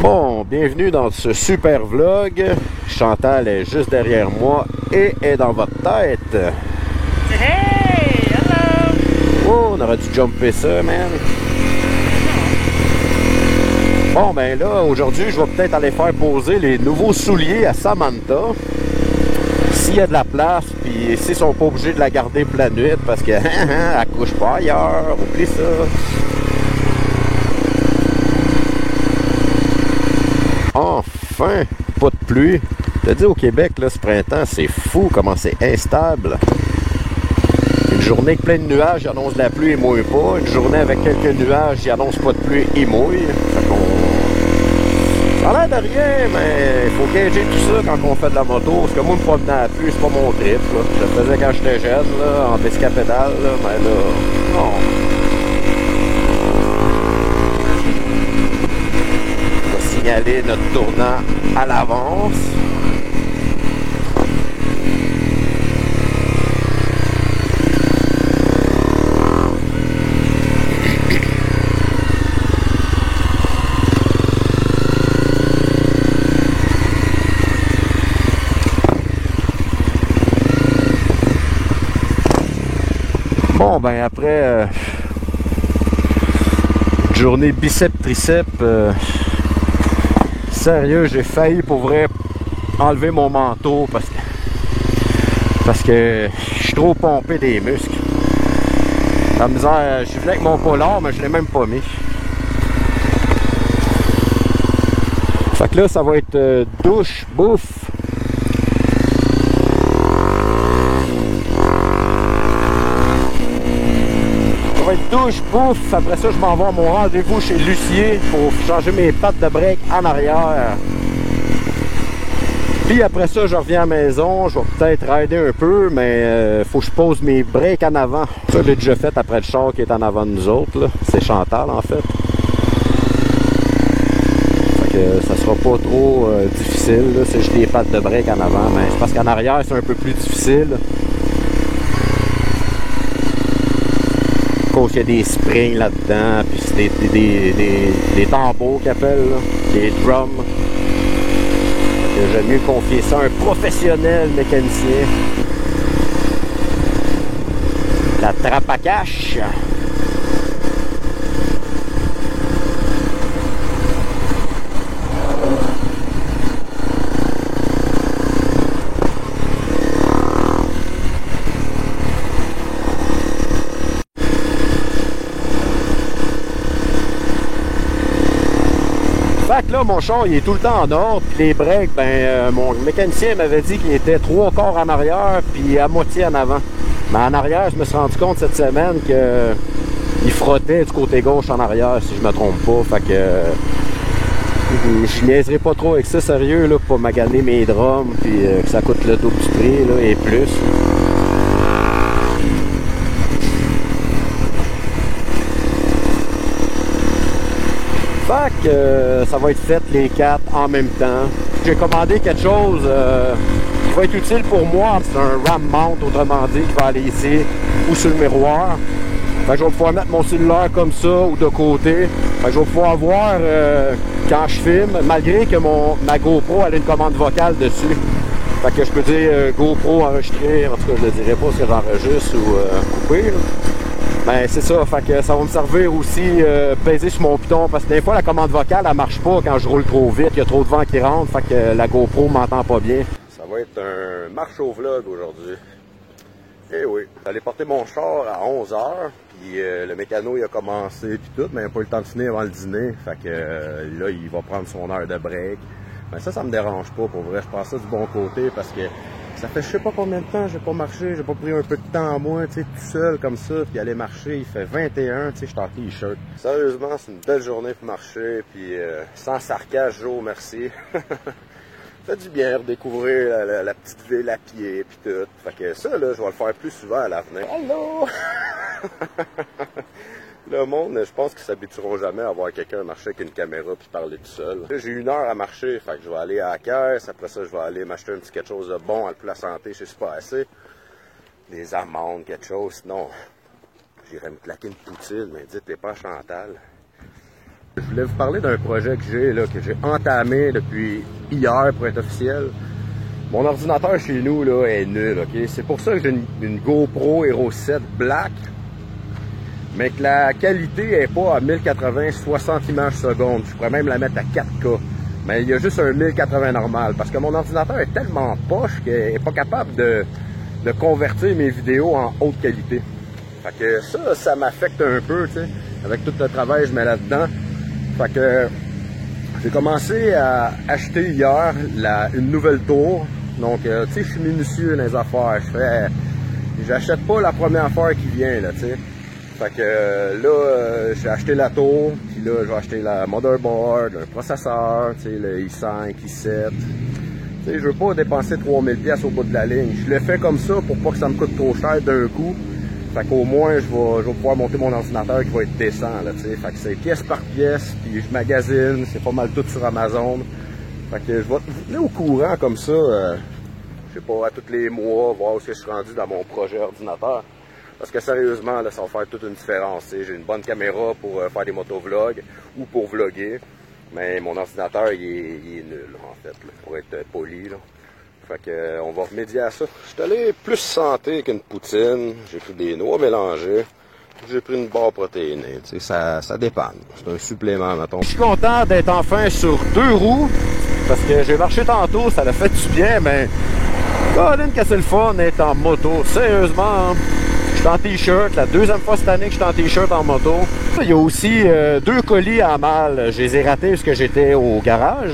Bon, bienvenue dans ce super vlog. Chantal est juste derrière moi et est dans votre tête. Hey! Hello! Oh, on aurait dû jumper ça, man. Bon, ben là, aujourd'hui, je vais peut-être aller faire poser les nouveaux souliers à Samantha. S'il y a de la place, puis s'ils sont pas obligés de la garder pour la nuit, parce que elle couche pas ailleurs, oublie ça. Enfin, pas de pluie. Je te dis, au Québec, là, ce printemps, c'est fou comment c'est instable. Une journée avec plein de nuages, il annonce de la pluie, il mouille pas. Une journée avec quelques nuages, il annonce pas de pluie, il mouille. Fait qu'on... Ça a l'air de rien, mais il faut gager tout ça quand on fait de la moto. Parce que moi, me promener à la pluie, c'est pas mon trip. Là. Je le faisais quand j'étais jeune, là, en descapédale, là, mais là, non. Signaler notre tournant à l'avance. Bon, ben après journée bicep-tricep, sérieux, j'ai failli pour vrai enlever mon manteau parce que je suis trop pompé des muscles. La misère, je suis venu avec mon polar, mais je l'ai même pas mis. Fait que là, ça va être douche, bouffe. Ça va être douche, bouffe. Après ça, je m'en vais à mon rendez-vous chez Lucier pour changer mes pattes de break en arrière. Puis après ça, je reviens à la maison. Je vais peut-être rider un peu, mais faut que je pose mes breaks en avant. Ça, je l'ai déjà fait après le char qui est en avant de nous autres. C'est Chantal, en fait. Fait que ça sera pas trop difficile. C'est juste des pattes de break en avant. Mais c'est parce qu'en arrière, c'est un peu plus difficile. Il y a des springs là-dedans, puis c'est des tambours qu'ils appellent, là, des drums. J'aime mieux confier ça à un professionnel mécanicien. La trappe à cache. Fait que là, mon char, il est tout le temps en ordre. Puis les breaks, ben, mon mécanicien m'avait dit qu'il était 3 quarts en arrière, puis à moitié en avant. Mais en arrière, je me suis rendu compte cette semaine qu'il frottait du côté gauche en arrière, si je me trompe pas. Fait que je niaiserai pas trop avec ça, sérieux, là, pour pas maganer mes drums, puis que ça coûte le double du prix, là, et plus. Fait que ça va être fait les 4 en même temps. J'ai commandé quelque chose qui va être utile pour moi. C'est un RAM mount, autrement dit, qui va aller ici ou sur le miroir. Fait que je vais pouvoir mettre mon cellulaire comme ça ou de côté. Fait que je vais pouvoir voir quand je filme, malgré que ma GoPro elle a une commande vocale dessus. Fait que je peux dire GoPro enregistrer, en tout cas je ne dirai pas ce que j'enregistre ou couper. Là. Ben c'est ça, fait que ça va me servir aussi peser sur mon piton parce que des fois la commande vocale elle marche pas quand je roule trop vite, il y a trop de vent qui rentre, fait que la GoPro m'entend pas bien. Ça va être un marche au vlog aujourd'hui. Eh oui, j'allais porter mon char à 11h, puis le mécano il a commencé puis tout, mais il n'a pas eu le temps de finir avant le dîner, fait que là il va prendre son heure de break. Ben ça me dérange pas pour vrai, je prends ça du bon côté parce que ça fait je sais pas combien de temps j'ai pas marché, j'ai pas pris un peu de temps à moi, tu sais, tout seul comme ça, puis aller marcher, il fait 21, tu sais, je suis en t-shirt. Sérieusement, c'est une belle journée pour marcher, puis sans sarcasme, Joe, merci. Ça fait du bien redécouvrir la petite ville à pied, puis tout. Fait que ça, là, je vais le faire plus souvent à l'avenir. Hello! Le monde, je pense qu'ils s'habitueront jamais à voir quelqu'un marcher avec une caméra puis parler tout seul. J'ai 1 heure à marcher, fait que je vais aller à la caisse. Après ça, je vais aller m'acheter un petit quelque chose de bon à la santé, je sais pas assez. Des amandes, quelque chose. Sinon, j'irais me claquer une poutine, mais dites-les pas à Chantal. Je voulais vous parler d'un projet que j'ai entamé depuis hier pour être officiel. Mon ordinateur chez nous là, est nul, ok? C'est pour ça que j'ai une GoPro Hero 7 Black, mais que la qualité est pas à 1080 60 images secondes. Je pourrais même la mettre à 4K. Mais il y a juste un 1080 normal, parce que mon ordinateur est tellement poche qu'il n'est pas capable de convertir mes vidéos en haute qualité. Fait que ça m'affecte un peu, tu sais, avec tout le travail que je mets là-dedans. Fait que j'ai commencé à acheter hier une nouvelle tour. Donc, tu sais, je suis minutieux dans les affaires. J'achète pas la première affaire qui vient, là, tu sais. Fait que là, j'ai acheté la tour, puis là, j'ai acheté la motherboard, un processeur, tu sais, le i5, i7. Tu sais, je veux pas dépenser 3000$ au bout de la ligne. Je l'ai fait comme ça pour pas que ça me coûte trop cher d'un coup. Fait qu'au moins, je vais pouvoir monter mon ordinateur qui va être décent, là, tu sais. Fait que c'est pièce par pièce, puis je magasine, c'est pas mal tout sur Amazon. Fait que je vais vous tenir au courant comme ça, je sais pas, à tous les mois, voir où je suis rendu dans mon projet ordinateur. Parce que sérieusement, là, ça va faire toute une différence. J'ai une bonne caméra pour faire des motovlogs ou pour vlogger. Mais mon ordinateur, il est nul, en fait, là, pour être poli. Là. Fait que, on va remédier à ça. Je suis allé plus santé qu'une poutine. J'ai pris des noix mélangées. J'ai pris une barre protéinée. Tu sais, ça dépanne. C'est un supplément, mettons. Je suis content d'être enfin sur 2 roues. Parce que j'ai marché tantôt, ça l'a fait du bien, mais... Colin, que c'est le fun d'être en moto. Sérieusement, hein? Je suis en t-shirt, la deuxième fois cette année que je suis en t-shirt en moto. Il y a aussi 2 colis à mal. Je les ai ratés parce que j'étais au garage.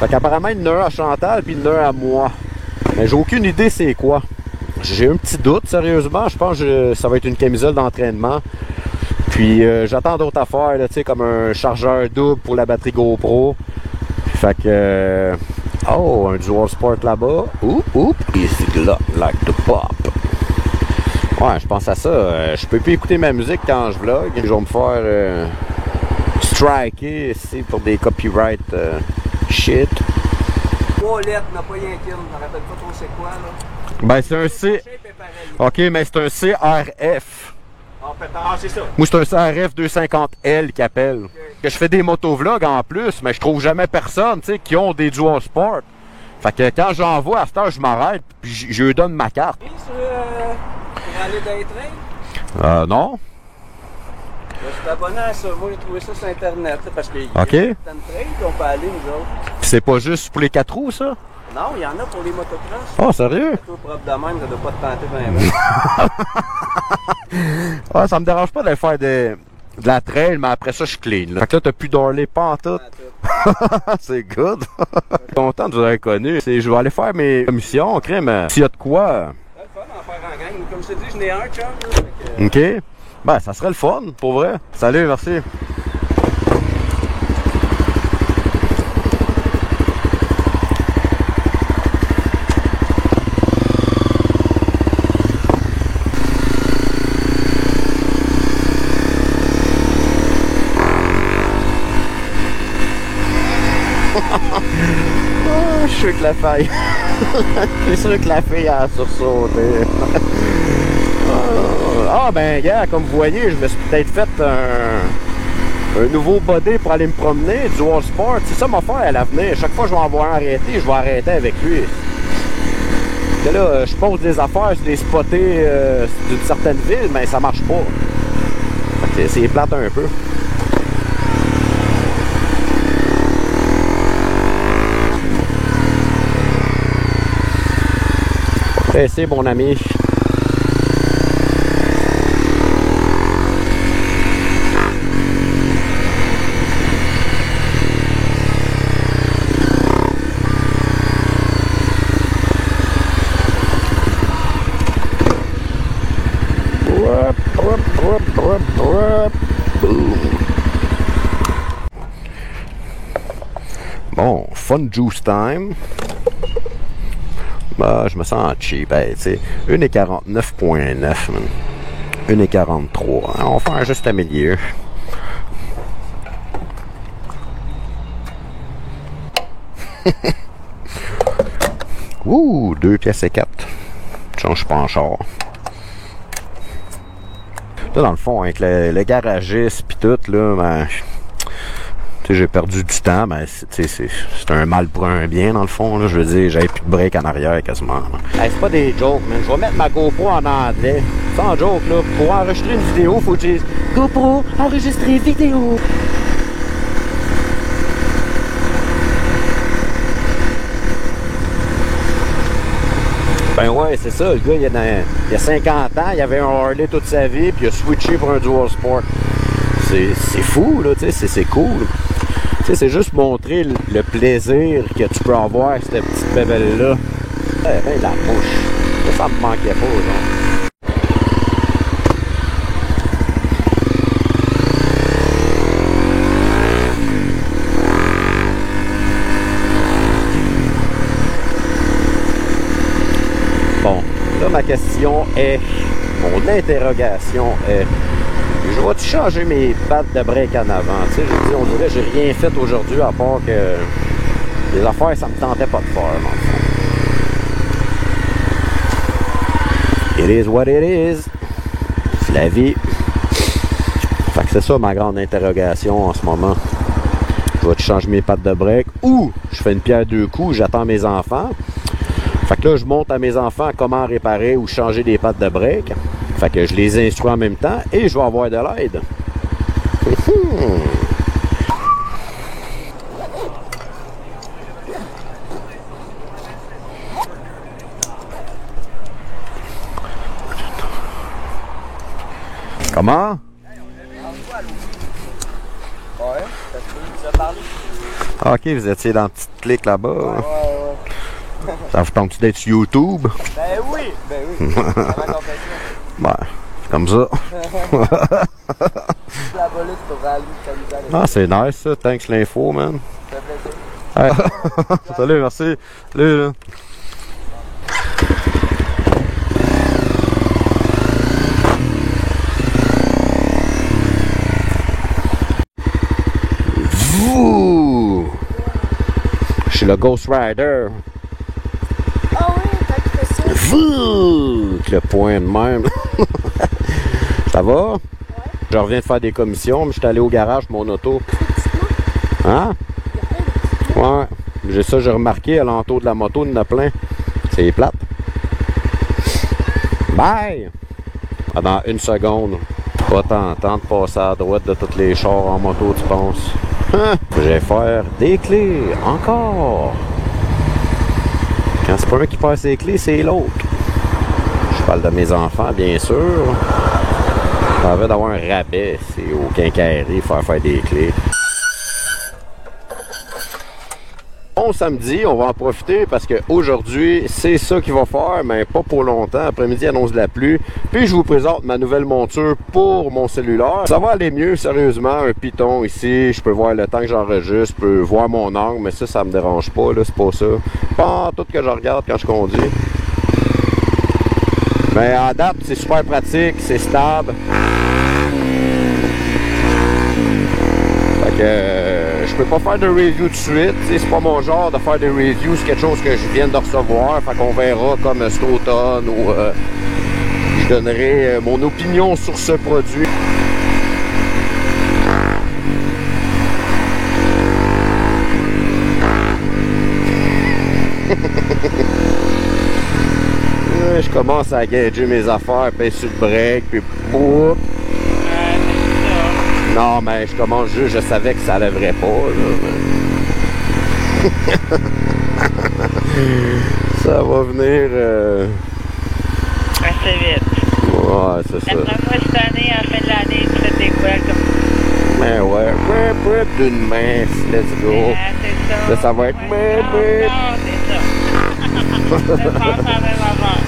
Fait qu'apparemment, il y en a un à Chantal puis il y en a un à moi. Mais j'ai aucune idée c'est quoi. J'ai un petit doute, sérieusement. Je pense que ça va être une camisole d'entraînement. Puis j'attends d'autres affaires, tu sais, comme un chargeur double pour la batterie GoPro. Fait que... oh, un Dual Sport là-bas. Oup, easy like the pop. Ouais, je pense à ça. Je peux plus écouter ma musique quand je vlog. Ils vont me faire striker ici pour des copyright shit. 3 lettres, n'a pas rien qu'une. Je me rappelle pas trop c'est quoi, là. Ben, c'est un C. Ok, mais c'est un CRF. Ah, c'est ça. Moi, c'est un CRF 250L qui appelle. Okay. Que je fais des motovlogs en plus, mais je trouve jamais personne, tu sais, qui ont des Dual Sport. Fait que quand j'en vois à cette heure, je m'arrête, puis je lui donne ma carte. Oui, pour aller dans les trains? Non. Je suis abonné à ça. Moi, j'ai trouvé ça sur Internet, là, parce qu'il y a OK. certaines trains qu'on peut aller, nous autres. C'est pas juste pour les 4 roues, ça? Non, il y en a pour les motocross. Oh, sérieux? C'est tout propre de même, ça doit pas te tenter vraiment. Ouais, ça me dérange pas de faire de la trail, mais après ça, je suis clean. Là. Fait que là, t'as plus d'orler pas en tout. C'est good. Je suis content de vous avoir connu. Je vais aller faire mes missions, crème. S'il y a de quoi... C'est le fun d'en faire en gang. Comme je te dis, je n'ai un chum. Là, OK. Ben, ça serait le fun, pour vrai. Salut, merci. Oh, je suis sûr que la faille. Je suis sûr que la fille a sursauté. Ah ben gars, comme vous voyez, je me suis peut-être fait un nouveau body pour aller me promener, Dual Sport. C'est ça mon frère à l'avenir. Chaque fois que je vais en voir arrêter, je vais arrêter avec lui. Que là, je pose des affaires sur des spotés d'une certaine ville, mais ça marche pas. C'est plate un peu. C'est mon ami. Bon, fun juice time. Bah, je me sens cheap. Hey, tu sais, 1,49,9, man. 1,43. On va faire un juste à milieu. Ouh, 2 pièces et 4. Change pas en char. Là, dans le fond, avec le garagiste pis tout, là, ben, sais, j'ai perdu du temps, mais c'est un mal pour un bien, dans le fond, là. Je veux dire, j'avais plus de break en arrière, quasiment. Hey, c'est pas des jokes, man. Je vais mettre ma GoPro en anglais. Sans joke, là. Pour enregistrer une vidéo, faut que je dise GoPro, enregistrer vidéo. Ben ouais, c'est ça. Le gars, il y a 50 ans, il avait un Harley toute sa vie, puis il a switché pour un Dual Sport. C'est fou, là, tu sais, c'est cool. Tu sais, c'est juste montrer le plaisir que tu peux avoir avec cette petite bébelle-là. Ben, la bouche. Ça me manquait pas, genre. Bon, là, ma question est, mon interrogation est, je vais-tu changer mes pattes de break en avant? Tu sais, je dis, on dirait que j'ai rien fait aujourd'hui à part que les affaires, ça me tentait pas de faire, dans le fond. It is what it is. C'est la vie. Fait que c'est ça ma grande interrogation en ce moment. Je vais-tu changer mes pattes de break ou je fais une pierre deux coups, j'attends mes enfants. Fait que là, je montre à mes enfants comment réparer ou changer des pattes de break. Fait que je les instruis en même temps et je vais avoir de l'aide. Comment? Ouais, t'as pu nous parler? Ok, vous étiez dans le petit clic là-bas. Ouais. Ça vous tente d'être sur YouTube? Ben oui! Ouais, c'est comme ça. La police pour rallier, Ah, c'est nice ça. Thanks l'info, man. Ça fait plaisir. Ouais. Salut, merci. Salut, là. Vous! Je suis le Ghost Rider. Ah oui, t'as fait ça. Vous! Avec le point de même. Ça va? Ouais. Je reviens de faire des commissions, mais je suis allé au garage pour mon auto. Hein? Ouais. J'ai remarqué à l'entour de la moto, il y en a plein. C'est plate. Bye! Pendant une seconde. Pas tentant de passer à droite de tous les chars en moto, tu penses? Hein? Je vais faire des clés. Encore! Quand c'est pas un qui passe les clés, c'est l'autre. Je parle de mes enfants, bien sûr. Ça veut d'avoir un rabais, c'est au quincaillerie, faire des clés. Bon samedi, on va en profiter parce qu'aujourd'hui, c'est ça qu'il va faire, mais pas pour longtemps. Après-midi, annonce de la pluie. Puis je vous présente ma nouvelle monture pour mon cellulaire. Ça va aller mieux, sérieusement. Un piton ici, je peux voir le temps que j'enregistre, je peux voir mon angle, mais ça me dérange pas, là, c'est pas ça. Pas tout que je regarde quand je conduis. Mais en date, c'est super pratique, c'est stable. Fait que je peux pas faire de review tout de suite. C'est pas mon genre de faire des reviews, c'est quelque chose que je viens de recevoir. Fait qu'on verra comme cet automne où je donnerai mon opinion sur ce produit. Je commence à gager mes affaires, puis sur le break, puis boum. Non, mais je commence juste, je savais que ça lèverait pas, là. Ça va venir... Assez vite. Ouais, c'est ça. Après moi, cette année, en fin de l'année, tu fais des quoi comme... Mais ouais, rip d'une main, let's go. Ah, c'est ça. Là, ça va être... Ouais, non, c'est ça. Je pense à la même avant.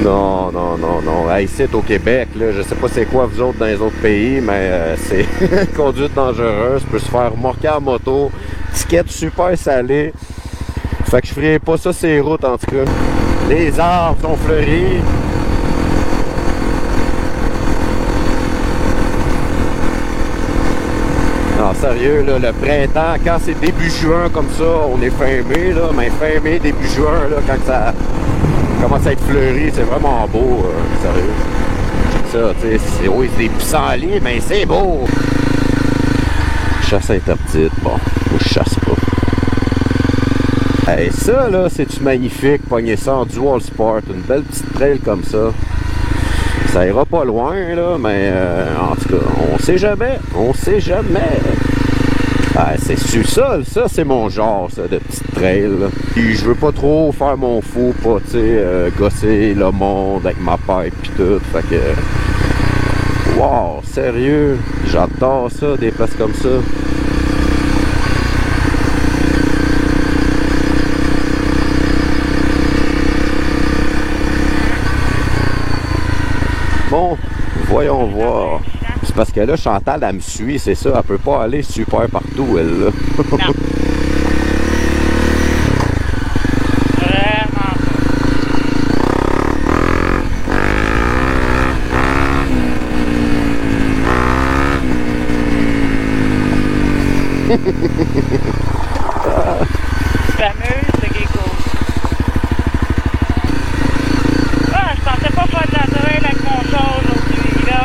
Non. Hey, ici, au Québec, là, je sais pas c'est quoi vous autres dans les autres pays, mais c'est conduite dangereuse, peut se faire remorquer en moto, ticket super salé. Fait que je ferai pas ça sur les routes, en tout cas. Les arbres sont fleuris. Non, sérieux, là, le printemps, quand c'est début juin comme ça, on est fin mai, là, mais fin mai, début juin, là, quand ça commence à être fleuri, c'est vraiment beau, sérieux. Ça, tu sais, oui, c'est des pissenlits, mais c'est beau. chasse interdite. Bon, moi je chasse pas. Hey, ça là, c'est-tu magnifique, pogner ça en dual sport, une belle petite trail comme ça. Ça ira pas loin là, mais en tout cas, on sait jamais, Ah, c'est sur ça c'est mon genre, ça, de petite trail, là. Puis je veux pas trop faire mon fou, pas, tu sais, gosser le monde avec ma pipe pis tout, fait que... Wow, sérieux, j'adore ça, des places comme ça. Bon, voyons voir. C'est parce que là, Chantal, elle me suit, c'est ça. Elle peut pas aller super partout, elle, là. Non. Vraiment pas. Fameuse, le gecko. Ah, je pensais pas faire de la trail avec mon char aujourd'hui, là.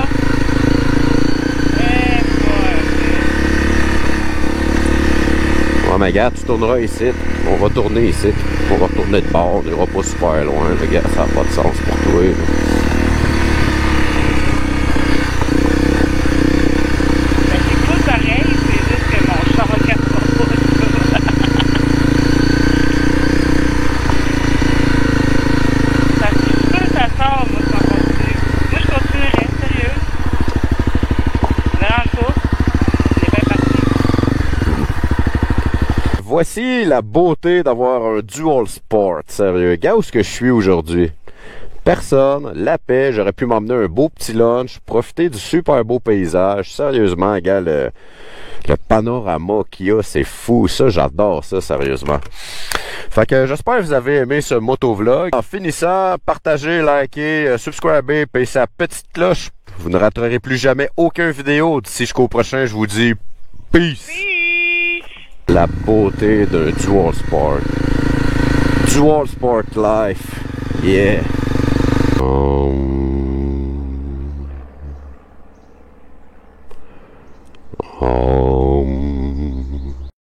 Ouais, mais gars, tu tourneras ici. On va tourner ici. On va tourner de bord. On n'ira pas super loin. Le gars, ça n'a pas de sens pour toi, là. Ben, c'est cool pareil, c'est juste que mon char ne capte pas. Ça sort, moi, ça continue. Moi, je continuerai, sérieux. Vraiment pas. C'est bien parti. Voici la beauté d'avoir un dual sport, sérieux. Gars, où est-ce que je suis aujourd'hui? Personne, la paix, j'aurais pu m'emmener un beau petit lunch, profiter du super beau paysage. Sérieusement, gars, le panorama qu'il y a, c'est fou. Ça, j'adore ça, sérieusement. Fait que j'espère que vous avez aimé ce motovlog. En finissant, partagez, likez, subscribez, payez sa petite cloche. Vous ne raterez plus jamais aucune vidéo. D'ici jusqu'au prochain, je vous dis peace! La beauté d'un dual sport. Dual sport life. Yeah.